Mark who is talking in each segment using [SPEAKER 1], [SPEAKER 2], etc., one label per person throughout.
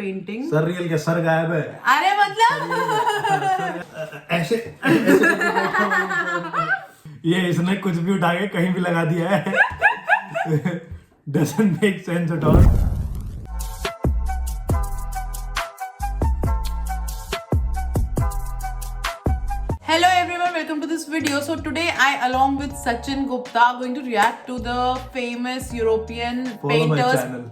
[SPEAKER 1] painting.
[SPEAKER 2] Sir real क्या sir गायब है?
[SPEAKER 1] अरे मतलब
[SPEAKER 2] ऐसे ये इसने कुछ भी उठा के कहीं भी लगा दिया है. Doesn't make sense at all.
[SPEAKER 1] Hello everyone, welcome to this video. So today I along with Sachin Gupta are going to react to the famous European
[SPEAKER 2] Follow my
[SPEAKER 1] painters.
[SPEAKER 2] channel.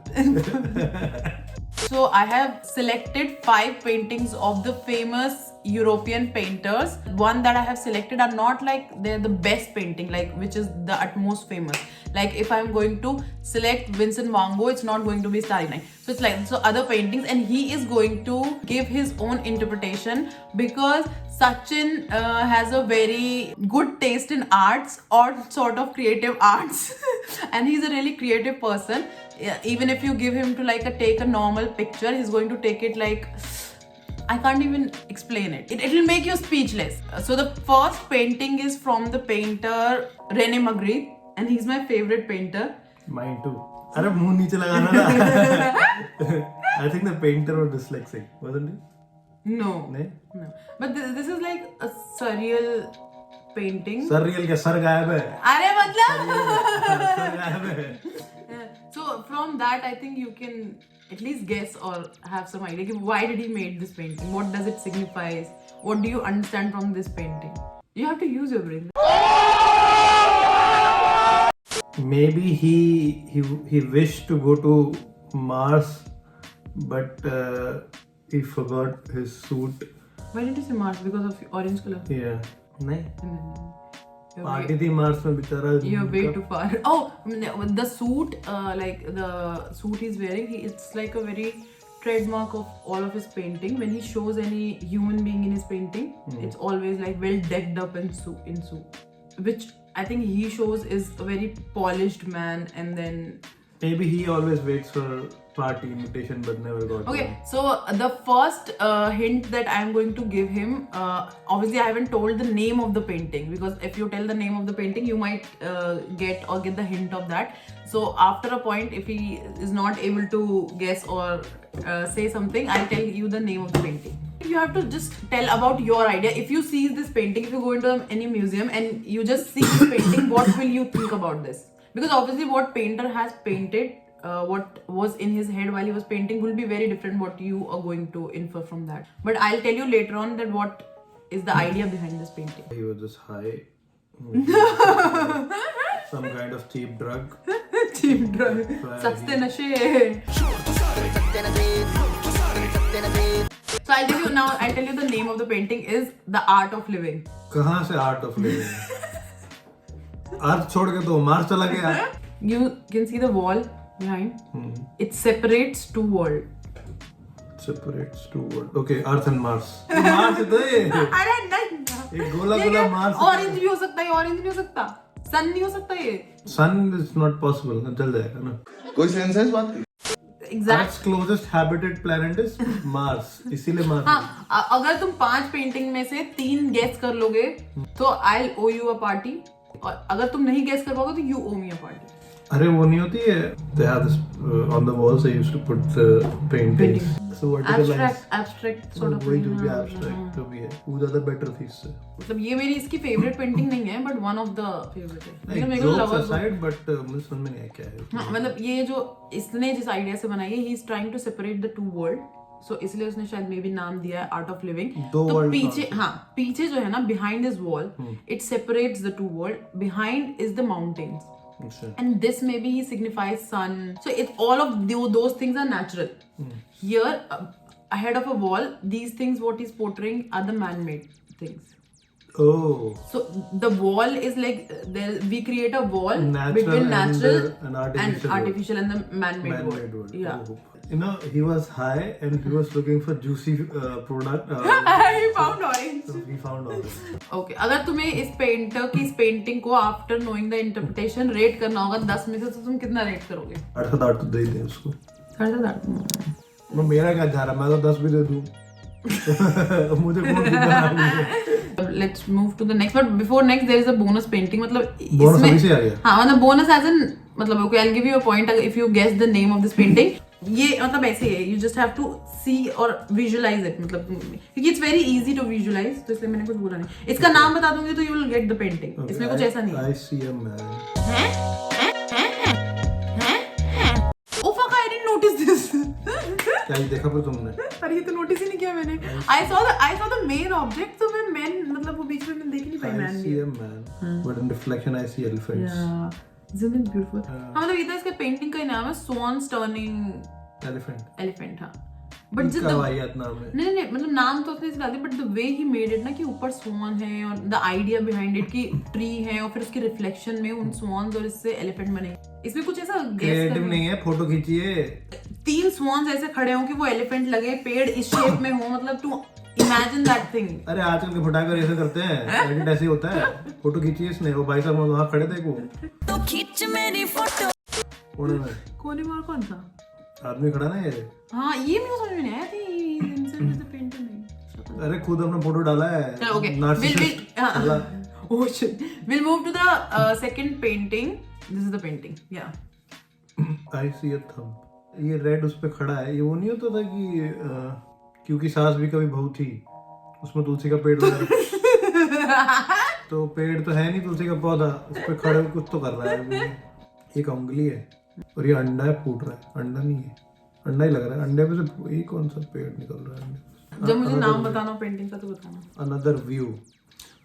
[SPEAKER 1] So I have selected 5 paintings of the famous European painters. One that I have selected are not like they're the best painting, like which is the utmost famous. Like if I'm going to select Vincent Van Gogh, it's not going to be Starry Night. So it's like so other paintings, and he is going to give his own interpretation because Sachin has a very good taste in arts or sort of creative arts, and he's a really creative person. Even if you give him to like take a normal picture, he's going to take it like I can't even explain it. It'll make you speechless. So the first painting is from the painter René Magritte, and he's my favorite painter.
[SPEAKER 2] Mine too. अरे मुंह नीचे लगाना था. I think the painter was dyslexic, wasn't he?
[SPEAKER 1] No.
[SPEAKER 2] नहीं?
[SPEAKER 1] No. But this is like a surreal painting.
[SPEAKER 2] Sir real क्या sir गायब है?
[SPEAKER 1] अरे मतलब
[SPEAKER 2] सर गायब है.
[SPEAKER 1] So from that I think you can at least guess or have some idea कि why did he made this painting? What does it signify? What do you understand from this painting? You have to use your brain.
[SPEAKER 2] Maybe he wished to go to Mars, but he forgot his suit.
[SPEAKER 1] Why did you say Mars? Because of orange color?
[SPEAKER 2] Yeah. नहीं.
[SPEAKER 1] You're
[SPEAKER 2] party थी Mars में बेचारा.
[SPEAKER 1] You're way too far. Oh, the suit, like the suit he's wearing, it's like a very trademark of all of his painting. When he shows any human being in his painting, it's always like well decked up in suit, which I think he shows is a very polished man. And then
[SPEAKER 2] Maybe he always waits for party invitation but never got
[SPEAKER 1] okay,
[SPEAKER 2] one.
[SPEAKER 1] so the first hint that I am going to give him, obviously I haven't told the name of the painting, because if you tell the name of the painting, you might get the hint of that. So after a point, if he is not able to guess or say something, I'll tell you the name of the painting. You have to just tell about your idea. If you see this painting, if you go into any museum and you just see this painting, what will you think about this? Because obviously what painter has painted, what was in his head while he was painting will be very different what you are going to infer from that. But I'll tell you later on that what is the idea behind this painting.
[SPEAKER 2] He was just high. Some kind of cheap drug.
[SPEAKER 1] Cheap drug. Saste nashe. So I'll tell you the name of the painting is The Art of Living.
[SPEAKER 2] कहाँ से art of living? अर्थ छोड़ के तो Mars चला गया.
[SPEAKER 1] You can see the wall behind. It separates two worlds.
[SPEAKER 2] Separates two worlds. Okay, Earth and Mars. Mars तो ये.
[SPEAKER 1] अरे नहीं.
[SPEAKER 2] एक गोला मार्स.
[SPEAKER 1] ऑरेंज भी हो सकता है, ऑरेंज नहीं हो सकता. सन नहीं हो सकता ये.
[SPEAKER 2] Sun is not possible. जल जाएगा ना.
[SPEAKER 3] कोई सेंस है इस बात की?
[SPEAKER 1] Exact.
[SPEAKER 2] Earth's closest habited planet is Mars. इसीलिए मार्स.
[SPEAKER 1] हाँ, अगर तुम 5 पेंटिंग में से 3 गेस कर लोगे तो I'll owe you a party. और अगर तुम नहीं गेस कर पाओगे तो you owe me a party.
[SPEAKER 2] अरे वो नहीं होती है. They have this on the walls. They used to put the paintings. So vertical lines.
[SPEAKER 1] Abstract sort of.
[SPEAKER 2] वही जो भी abstract जो भी है वो ज़्यादा better थी इससे.
[SPEAKER 1] मतलब ये मेरी इसकी फेवरेट पेंटिंग नहीं है, but one of the favorite है.
[SPEAKER 2] नहीं,
[SPEAKER 1] मेरे को
[SPEAKER 2] jokes
[SPEAKER 1] लगा
[SPEAKER 2] aside, but मुझे समझ में नहीं आया क्या है.
[SPEAKER 1] हाँ, मतलब ये जो इसने जिस आइडिया से बनाई है, he is trying to separate the two world. So इसलिए उसने शायद मे भी नाम दिया है आर्ट ऑफ लिविंग. तो पीछे पीछे जो है ना, behind this wall, it separates the two world. Behind is the mountains. And this maybe he signifies sun. So it's all of those things are natural. Here, ahead of a wall, these things what he's portraying are the man-made things.
[SPEAKER 2] Oh.
[SPEAKER 1] So the wall is like we create a wall
[SPEAKER 2] Natural
[SPEAKER 1] between natural
[SPEAKER 2] and
[SPEAKER 1] artificial and the man-made world. Yeah.
[SPEAKER 2] Oh. You know, he was high and he was looking for juicy product.
[SPEAKER 1] He found orange.
[SPEAKER 2] So he found orange.
[SPEAKER 1] Okay. अगर तुम्हें इस painter की इस painting को after knowing the interpretation rate करना होगा 10 में से, तो तुम कितना रेट करोगे?
[SPEAKER 2] 8 तो दे दे उसको.
[SPEAKER 1] 8.5.
[SPEAKER 2] मेरा क्या जा रहा है, मैं तो 10 भी दे दूँ. मुझे कौन सा.
[SPEAKER 1] Let's move to the next. But before next, there is a bonus painting. मतलब
[SPEAKER 2] bonus अभी से आ गया.
[SPEAKER 1] हाँ, मतलब bonus as in मतलब okay, I'll give you a point if you guess the name of this painting. ये मतलब ऐसे है, you just have to see और विजुअलाइज इट, मतलब क्योंकि it's very easy to visualize, तो इसलिए मैंने कुछ बोला नहीं। इसका नाम बता दूंगी तो you will get the painting. इसमें कुछ ऐसा नहीं है।
[SPEAKER 2] I see a man.
[SPEAKER 1] Oh fuck, I didn't notice this.
[SPEAKER 2] क्या ये देखा पर तुमने?
[SPEAKER 1] अरे ये तो नोटिस ही नहीं किया मैंने। I saw the main object, तो मैं man मतलब वो बीच में देख ही नहीं पाई
[SPEAKER 2] I
[SPEAKER 1] man
[SPEAKER 2] see
[SPEAKER 1] भी।
[SPEAKER 2] a man, but in reflection I see elephants.
[SPEAKER 1] Yeah. Isn't it beautiful? हाँ मतलब ये तो इसके पेंटिंग का ही नाम है Swans Turning
[SPEAKER 2] Elephant.
[SPEAKER 1] Elephant, हाँ। बट जिस
[SPEAKER 2] इसका वाहियात नाम है।
[SPEAKER 1] नहीं नहीं मतलब नाम तो उसने इसलिए डाल दिया, but the way he made it ना कि ऊपर स्वान है और द आइडिया बिहाइंड इट कि ट्री है और फिर उसके रिफ्लेक्शन में उन स्वान्स और इससे एलिफेंट बने। इसमें कुछ ऐसा
[SPEAKER 2] क्रिएटिव नहीं है, फोटो खींचिए।
[SPEAKER 1] 3 स्वान्स ऐसे खड़े हों कि वो एलिफेंट लगे, पेड़ इस शेप में हो, मतलब टू इमेजिन दैट थिंग।
[SPEAKER 2] अरे आजकल के फोटोग्राफर ऐसे करते हैं, एडिट ऐसे ही होता है। फोटो खींचिए इसने, वो भाई साहब वहाँ खड़े थे, वो
[SPEAKER 3] तो खींच मेरी फोटो।
[SPEAKER 1] कोने में और कौन था?
[SPEAKER 2] आदमी खड़ा ना ये।
[SPEAKER 1] हाँ ये मेरे को समझ में नहीं आया थी, इनसे द पेंटर नहीं।
[SPEAKER 2] अरे खुद अपना फोटो डाला है।
[SPEAKER 1] Okay oh shit, we'll move to the second painting. This is the painting, yeah.
[SPEAKER 2] I see a thumb. ये रेड उस पे खड़ा है। ये वो नहीं होता था कि क्योंकि सास भी कभी बहू थी, उसमें तुलसी का पेड़ वगैरह तो पेड़ तो है नहीं, तुलसी का पौधा, उस पे खड़े कुछ तो कर रहा है। एक उंगली है और ये अंडा है, फूट रहा है। अंडा नहीं है, अंडा ही लग रहा है। अंडे में से ये कौन सा पेड़ निकल रहा है?
[SPEAKER 1] जब मुझे नाम बताना पेंटिंग का तो बताना।
[SPEAKER 2] Another view.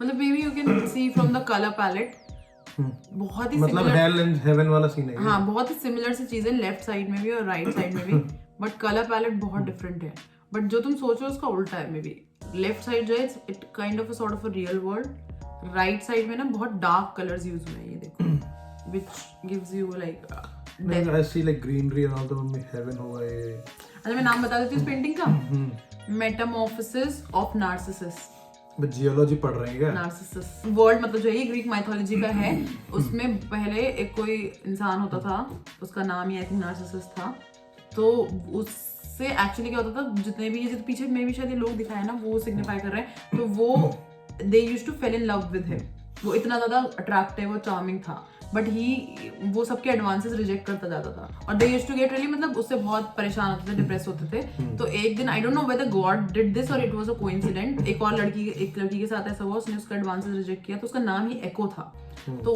[SPEAKER 1] मतलब maybe you can see from the color palette. बहुत ही
[SPEAKER 2] मतलब
[SPEAKER 1] similar,
[SPEAKER 2] hell and heaven वाला सीन है।
[SPEAKER 1] हाँ बहुत ही सिमिलर सी चीजें लेफ्ट साइड में भी और राइट साइड में भी, बट कलर पैलेट बहुत डिफरेंट है। बट जो तुम सोचो उसका उल्टा है। मे बी लेफ्ट साइड जो है it kind of a sort of a real world, right side में ना बहुत डार्क कलर्स यूज हुए हैं, ये देखो, which gives you like
[SPEAKER 2] I see like greenery and all the में heaven होगा ये।
[SPEAKER 1] अच्छा मैं नाम बता देती हूँ इस पेंटिंग का, मेटामॉर्फोसिस ऑफ नार्सिसस।
[SPEAKER 2] जियोलॉजी पढ़ रहे हैं क्या?
[SPEAKER 1] नार्सिसस वर्ल्ड मतलब जो है ये ग्रीक माइथोलॉजी का है। उसमें पहले एक कोई इंसान होता था, उसका नाम ही आई थिंक नार्सिसस था। तो उससे एक्चुअली क्या होता था, जितने भी ये पीछे में भी शायद ये लोग दिखाए ना वो सिग्निफाई कर रहे हैं, तो वो they used to fall in love with him. वो इतना ज्यादा अट्रैक्टिव और चार्मिंग था, बट ही वो सबके एडवांसेस रिजेक्ट करता जाता था और they used to get really मतलब उससे बहुत परेशान होते थे, डिप्रेस होते थे। तो एक दिन I don't know whether God did this और इट वाज अ कोइंसिडेंट, एक लड़की के साथ ऐसा हुआ, उसने उसका एडवांसेस रिजेक्ट किया, तो उसका नाम ही एको था। तो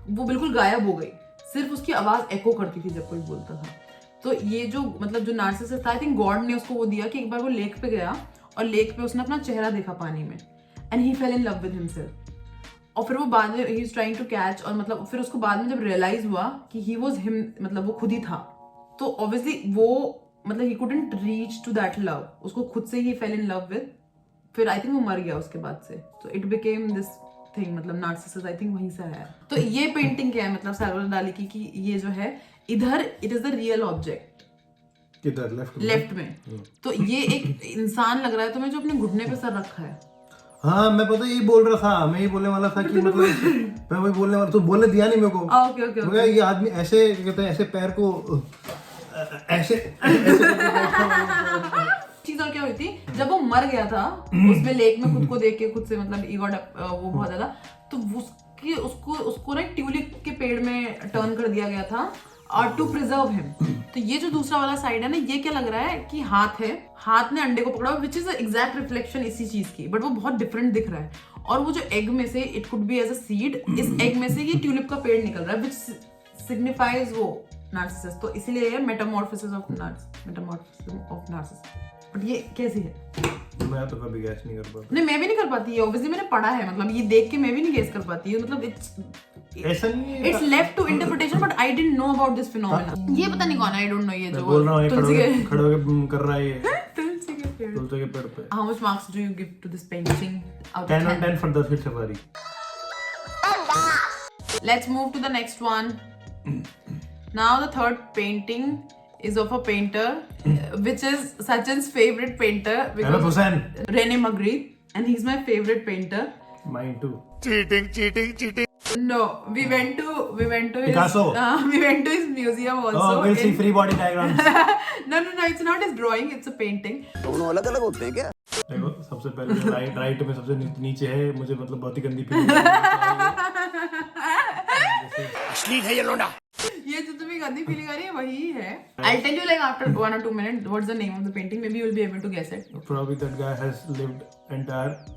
[SPEAKER 1] वो बिल्कुल गायब हो गई, सिर्फ उसकी आवाज एको करती थी जब कोई बोलता था। तो ये जो मतलब जो नार्सिसस था, आई थिंक गॉड ने उसको वो दिया कि एक बार वो लेक पे गया और लेक पे उसने अपना चेहरा देखा पानी में, and he fell in love with himself. और फिर वो बाद में he is trying to catch, और मतलब फिर उसको बाद में जब रियलाइज हुआ कि ही वाज हिम, मतलब वो खुद ही था, तो ऑब्वियसली वो मतलब he couldn't reach to that love, उसको खुद से ही फेल इन लव विद। फिर आई थिंक वो मर गया उसके बाद से, तो इट बिकेम दिस थिंग, मतलब नार्सिसस आई थिंक वहीं से आया। तो ये पेंटिंग क्या है, मतलब सैल्वाडोर डाली की कि ये जो है इधर it is the real object,
[SPEAKER 2] किधर?
[SPEAKER 1] लेफ्ट में। तो ये एक इंसान लग रहा है तुम्हें जो अपने घुटने पे सर रखा है।
[SPEAKER 2] हाँ मैं पता यही बोल रहा था, मैं यही बोलने वाला था कि मतलब मैं वही बोलने वाला, तो बोलने दिया नहीं मेरे को।
[SPEAKER 1] Okay okay
[SPEAKER 2] okay. ये आदमी ऐसे कहते हैं, ऐसे पैर को ऐसे
[SPEAKER 1] चीज और क्या हुई थी, जब वो मर गया था उसमें लेक में खुद को देख के खुद से मतलब ईगो वो बहुत ज्यादा, तो उसको ना ट्यूलिप के पेड़ में टर्न कर दिया गया था और टू प्रिजर्व हिम। तो ये जो दूसरा वाला साइड है ना, ये क्या लग रहा है कि हाथ है, हाथ ने अंडे को पकड़ा, विच इज एग्जैक्ट रिफ्लेक्शन इसी चीज की, बट वो बहुत डिफरेंट दिख रहा है। और वो जो एग में से it could be as a seed, इस एग में से ये ट्यूलिप का पेड़ निकल रहा है, विच सिग्निफाइज वो नार्सिसस। तो इसीलिए ये मेटामॉर्फोसिस ऑफ नार्सिसस। बट ये कैसी है?
[SPEAKER 2] मैं तो कभी गैस नहीं कर पाता।
[SPEAKER 1] नहीं मैं भी नहीं कर पाती है, ऑब्वियसली मैंने पढ़ा है, मतलब ये देख के मैं भी नहीं गेस कर पाती है, मतलब
[SPEAKER 2] ऐसा नहीं है,
[SPEAKER 1] it's left to interpretation, but I didn't know about this phenomena. ये पता नहीं कौन है, आई डोंट नो। ये जो
[SPEAKER 2] बोल रहा हूँ,
[SPEAKER 1] तुलसी के
[SPEAKER 2] खड़े होके कर रहा है ये
[SPEAKER 1] तुलसी के पेड़।
[SPEAKER 2] तुलसी के पेड़ पे।
[SPEAKER 1] How much marks do you give to this painting out of
[SPEAKER 2] 10 on 10 for 10 feet safari.
[SPEAKER 1] Let's move to the next one. Now the third painting is of a painter, which is Sachin's favorite painter,
[SPEAKER 2] Ahmed Hussain.
[SPEAKER 1] Rene Magritte, and he's my favorite painter.
[SPEAKER 2] Mine too.
[SPEAKER 4] Cheating.
[SPEAKER 1] No, we went to his
[SPEAKER 2] Picasso.
[SPEAKER 1] We went to his museum also.
[SPEAKER 2] Oh, we'll see free body diagrams.
[SPEAKER 1] No, it's not his drawing, it's a painting.
[SPEAKER 4] दोनों अलग अलग होते हैं क्या?
[SPEAKER 2] देखो सबसे पहले right में सबसे नीचे है, मुझे मतलब बहुत ही गंदी फीलिंग
[SPEAKER 4] असली है ये लोंडा।
[SPEAKER 1] ये जो तुम्हें गंदी फीलिंग आ रही है वही है. I'll tell you like after 1 or 2 minutes what's the name of the painting. Maybe you'll be able to guess it.
[SPEAKER 2] Probably that guy has lived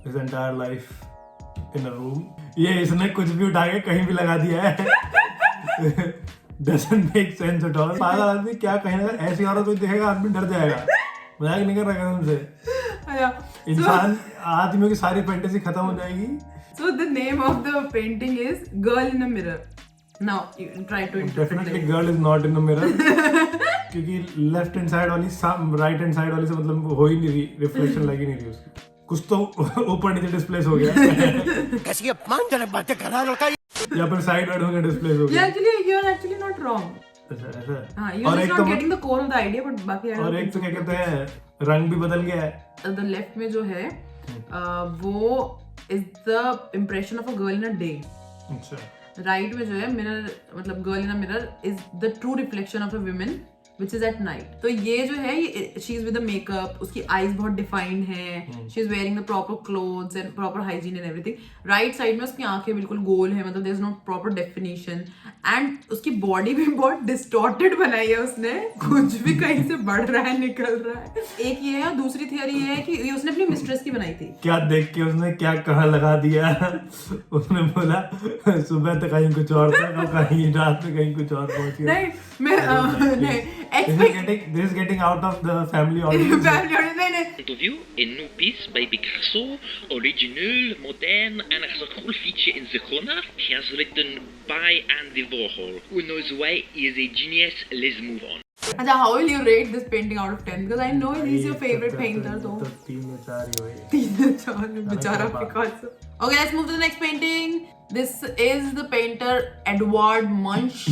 [SPEAKER 2] his entire life in a room. ये इसने कुछ भी उठा के कहीं भी लगा दिया है. Doesn't make sense at all. पागल आदमी क्या कहेगा, ऐसी औरत कोई देखेगा आदमी डर जाएगा. मजाक नहीं कर रहा तुमसे. इंसान आदमियों की सारी फैंटेसी खत्म हो जाएगी.
[SPEAKER 1] So the name of the painting is Girl in a Mirror. Now you try to interpret
[SPEAKER 2] Definitely
[SPEAKER 1] it.
[SPEAKER 2] girl is not in the mirror. क्योंकि लेफ्ट हैंड साइड वाली राइट हैंड साइड वाली से मतलब हो ही नहीं रही, रिफ्लेक्शन लग ही नहीं रही उसकी. कुछ तो ऊपर नीचे डिस्प्लेस हो गया.
[SPEAKER 4] कैसी अपमानजनक बातें कर रहा है लड़का.
[SPEAKER 2] या फिर साइड वाइड होकर डिस्प्लेस हो गया.
[SPEAKER 1] You are actually not wrong.
[SPEAKER 2] ऐसा.
[SPEAKER 1] हाँ, you're just not getting the core of the idea, but बाकी I don't
[SPEAKER 2] और एक
[SPEAKER 1] think
[SPEAKER 2] तो क्या कहते हैं, रंग भी बदल गया है.
[SPEAKER 1] so. The left में जो है वो is the impression of a girl in a day.
[SPEAKER 2] अच्छा.
[SPEAKER 1] राइट में जो है मिरर मतलब girl in a mirror is the true reflection of a woman which is at night. तो ये जो है she is with the makeup, उसकी आईज बहुत डिफाइंड है, she is wearing the proper clothes and proper hygiene and everything. Right side में उसकी आंखें बिल्कुल गोल है, मतलब there is no proper definition. And उसकी बॉडी भी बहुत डिस्टॉर्टेड बनाई है उसने, कुछ भी कहीं से बढ़ रहा है निकल रहा है. एक ये है और दूसरी थियरी ये है कि ये उसने अपनी मिस्ट्रेस की बनाई थी.
[SPEAKER 2] क्या देख के उसने क्या कहाँ लगा दिया. उसने बोला सुबह तक कहीं कुछ और था, और कहीं रात में कहीं कुछ और पहुंच गया.
[SPEAKER 1] नहीं मैं नहीं
[SPEAKER 2] This is getting out of the family audience.
[SPEAKER 1] नहीं
[SPEAKER 5] Interview een nieuw piece bij Picasso, origineel, modern en er is een cool feature in the corner. He has written by Andy Warhol. Who knows why he is a genius? Let's move on.
[SPEAKER 1] अच्छा, how will you rate this painting out of 10? Because I know he's your favorite painter. So
[SPEAKER 2] 3 में 4 ही हुए.
[SPEAKER 1] 3 में 4 बेचारा Picasso. Okay, let's move to the next painting. This is the painter Edvard Munch.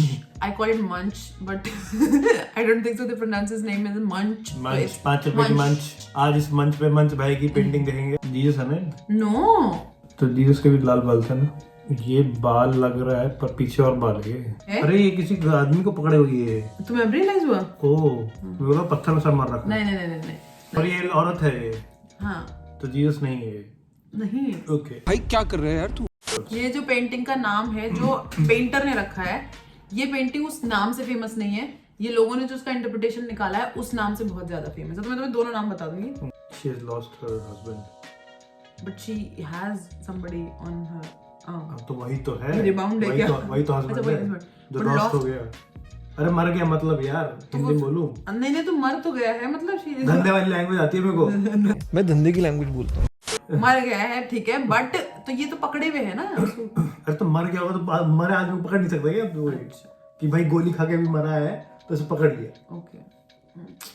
[SPEAKER 1] I call it Munch, but I don't think so. They pronounce his name as Munch.
[SPEAKER 2] मंच 5 रुपए की मंच. आज इस मंच पे मंच भाई की पेंटिंग देखेंगे. जीसस है ना?
[SPEAKER 1] No.
[SPEAKER 2] तो जीसस के भी लाल बाल थे ना. ये बाल लग रहा है पर पीछे और बाल है. अरे ये किसी आदमी को पकड़े हुई है.
[SPEAKER 1] तुम्हें रियलाइज हुआ?
[SPEAKER 2] ओह, बोला पत्थर में सर मार रखा.
[SPEAKER 1] नहीं.
[SPEAKER 2] और ये औरत है ये.
[SPEAKER 1] हाँ.
[SPEAKER 2] तो जीसस नहीं है.
[SPEAKER 1] नहीं.
[SPEAKER 2] ओके.
[SPEAKER 6] भाई क्या कर रहे हैं यार तू.
[SPEAKER 1] ये जो पेंटिंग का नाम है जो पेंटर ने रखा है, ये पेंटिंग उस नाम से फेमस नहीं है. ये लोगों ने जो उसका इंटरप्रिटेशन निकाला है उस नाम से बहुत ज्यादा फेमस है. तो मैं तुम्हें दोनों नाम बता दूंगी.
[SPEAKER 2] She has lost her husband.
[SPEAKER 1] But she has somebody on her arm.
[SPEAKER 2] अब तो वही तो है.
[SPEAKER 1] Rebound है क्या?
[SPEAKER 2] वही तो husband
[SPEAKER 1] अच्छा, वही
[SPEAKER 2] है
[SPEAKER 1] husband.
[SPEAKER 2] जो
[SPEAKER 1] But
[SPEAKER 2] lost
[SPEAKER 1] lost-
[SPEAKER 2] हो गया. अरे मर गया मतलब यार, हिंदी बोलूं.
[SPEAKER 1] नहीं तो मर तो गया है, मतलब she
[SPEAKER 2] धंधे वाली लैंग्वेज आती है मेरे को.
[SPEAKER 6] मैं धंधे की लैंग्वेज बोलता हूँ.
[SPEAKER 1] मर गया है, ठीक है, बट तो ये तो पकड़े हुए है ना.
[SPEAKER 2] अरे तो मर गया होगा तो मरे आदमी को पकड़ नहीं सकता क्या तू? कि भाई गोली खा के भी मरा है तो उसे पकड़ लिया.
[SPEAKER 1] ओके.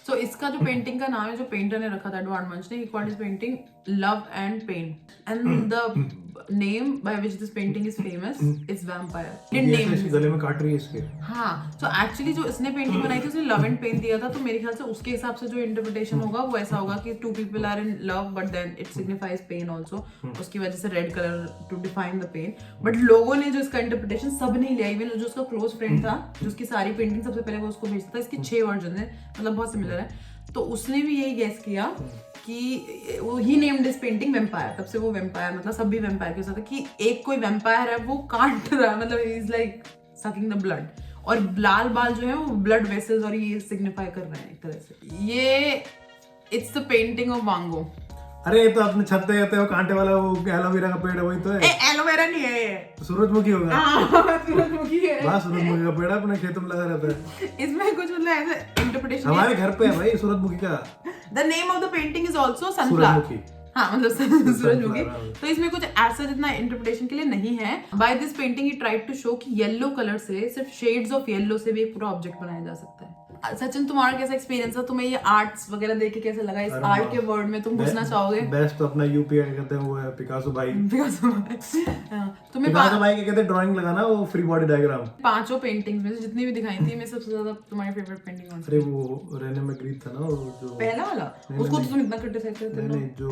[SPEAKER 1] सो इसका जो पेंटिंग का नाम है जो पेंटर ने रखा था एडवर्ड मंच ने, he called this painting love and pain. And the name by which this painting is famous is vampire.
[SPEAKER 2] ये ऐसे गले में काट रही है इसके.
[SPEAKER 1] हाँ, तो एक्चुअली जो इसने पेंटिंग बनाई थी उसने लव एंड पेन दिया था, तो मेरे ख्याल से उसके हिसाब से जो इंटरप्रिटेशन होगा वो ऐसा होगा कि two people are in love but then it signifies pain also. उसकी वजह से red colour to define the pain. But लोगों ने जो इसका इंटरप्रिटेशन सब नहीं लिया. इवन जो उसका क्लोज फ्रेंड था जो उसकी सारी पेंटिंग सबसे पहले वो उसको भेजता था. इसके 6 वर्जन है, मतलब बहुत सिमिलर है. तो उसने भी यही गेस किया कि वो ही नेम्ड दिस पेंटिंग वैम्पायर. तब से वो वैम्पायर मतलब सब भी वैम्पायर के साथ कि एक कोई वैम्पायर है वो काट रहा है, मतलब is like sucking the blood. और लाल बाल जो है वो ब्लड वेसल्स और ये सिग्निफाई कर रहे हैं एक तरह से. ये इट्स द पेंटिंग ऑफ वांगो.
[SPEAKER 2] अरे ये तो अपने छत पे रहते हो कांटे वाला वो एलोवेरा का पेड़ है, वही तो है.
[SPEAKER 1] एलोवेरा नहीं है ये.
[SPEAKER 2] सूरजमुखी होगा.
[SPEAKER 1] सूरजमुखी है.
[SPEAKER 2] वाह, सूरजमुखी का पेड़ है अपने खेतों में लगा रहता है.
[SPEAKER 1] इसमें कुछ मतलब ऐसा इंटरप्रिटेशन.
[SPEAKER 2] हमारे घर पे है भाई सूरजमुखी का.
[SPEAKER 1] The name of the painting is also sunflower.
[SPEAKER 2] सूरजमुखी.
[SPEAKER 1] हाँ, मतलब सूरजमुखी. तो इसमें कुछ ऐसा जितना इंटरप्रिटेशन के लिए नहीं है. By this painting he tried to show कि येलो कलर से सिर्फ शेड्स ऑफ येलो से भी एक पूरा ऑब्जेक्ट बनाया जा सकता है. सचिन, तुम्हारा कैसा एक्सपीरियंस है? तुम्हें ये आर्ट्स वगैरह देख के कैसा लगा? इस आर्ट के वर्ड में तुम घुसना चाहोगे?
[SPEAKER 2] बेस्ट तो अपना यूपी कहते हैं वो है पिकासो भाई.
[SPEAKER 1] तुम्हें
[SPEAKER 2] पिकासो भाई के कहते हैं ड्राइंग लगाना, वो फ्री बॉडी डायग्राम.
[SPEAKER 1] 5 पेंटिंग्स में से जितनी भी दिखाई थी, मैं सबसे ज्यादा तुम्हारी फेवरेट पेंटिंग कौन सी?
[SPEAKER 2] अरे वो रेने मैग्रिथ था ना, वो जो
[SPEAKER 1] पहला वाला. उसको तो तुम इतना क्रिटिसाइज करते हो.
[SPEAKER 2] नहीं जो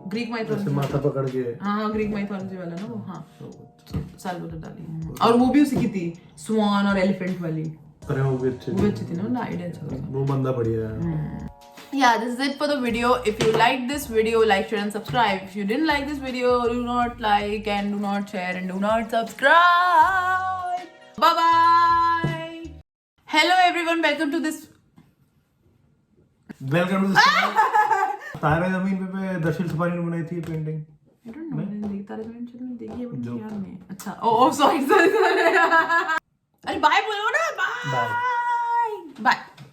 [SPEAKER 1] ग्रीक माइथोलॉजी
[SPEAKER 2] माथा पकड़ के.
[SPEAKER 1] हाँ, ग्रीक माइथोलॉजी वाला ना वो. हाँ, साल्वाडोर डाली. और वो भी उसी की थी, स्वान और एलिफेंट वाली.
[SPEAKER 2] अरे वो भी अच्छी
[SPEAKER 1] थी ना, आइडिया अच्छा था.
[SPEAKER 2] वो बंदा बढ़िया है.
[SPEAKER 1] Yeah, this is it for the video. If you liked this video, like, share and subscribe. If you didn't like this video, do not like and do not share and do not subscribe. Bye bye. Hello everyone, welcome to this.
[SPEAKER 2] Welcome to Taare Zameen पे Darsheel safari ने बनाई थी ये painting.
[SPEAKER 1] I don't know. मैंने देखी तारे ज़मीन पर देखी है, मुझे
[SPEAKER 2] जो-
[SPEAKER 1] याद नहीं है. अच्छा. Oh sorry. अरे bye बोलो ना. Bye.
[SPEAKER 2] Bye.
[SPEAKER 1] Bye.